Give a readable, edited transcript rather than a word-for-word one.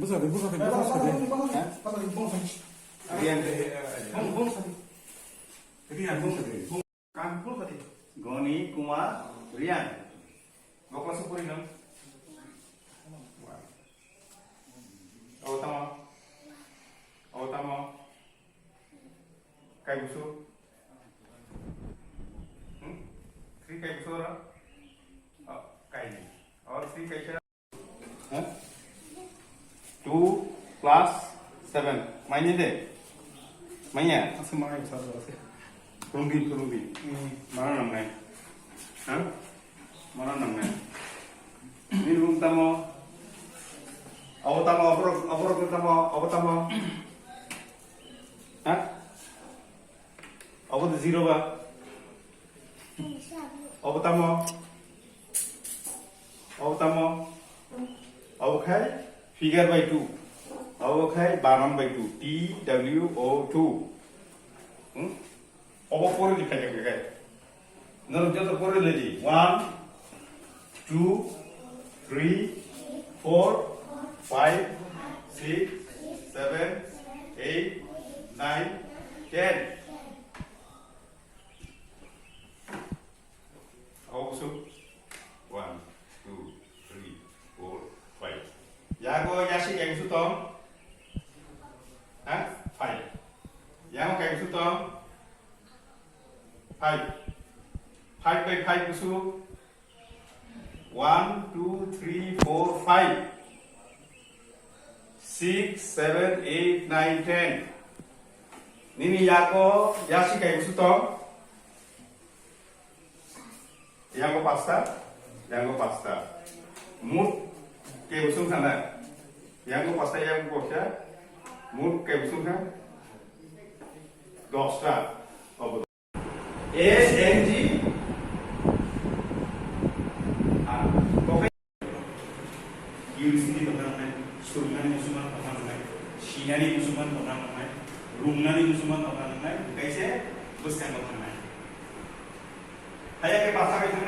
Busade. Rian. Rian busade. Goni, Kumar, Rian. Gokla Supurinam. Awatama. Kai busu. Three kai busu ra. Kai. Or three kai cha. 2 plus 7. Mainnya deh. Mainnya. Semangat satu satu. Perumbi. Mana namanya? Hah? Mana namanya? Ini belum tamu. Awatama. Hah? Awat zero ba? Awatama. Awakhay figure by 2. Awakhay baram by 2. TWO2. Awak pore likha jagah kai. Naru jata pore leji. 1, 2, 3, 4, 5, 6, 7, 8, 9, 10. Also 1, 2, 3, 4, 5. Yago yasi kayak gitu tom? Hah? 5. Yang kayak gitu tom? 5. 5 by 5 busu. 1, 2, 3, 4, 5. 6, 7, 8, 9, 10. Nini yako yasi kayak gitu tom? Yang pasta. Mut kayak busung sana. Yang pasta yang pasta. Mut kayak busung sana. Dosta. S N G. Yurisini pernah surgani musuman pernah Shinani musuman pernah Rumnani musuman pernah. Kaise buskan pernah. Kayak bahasa itu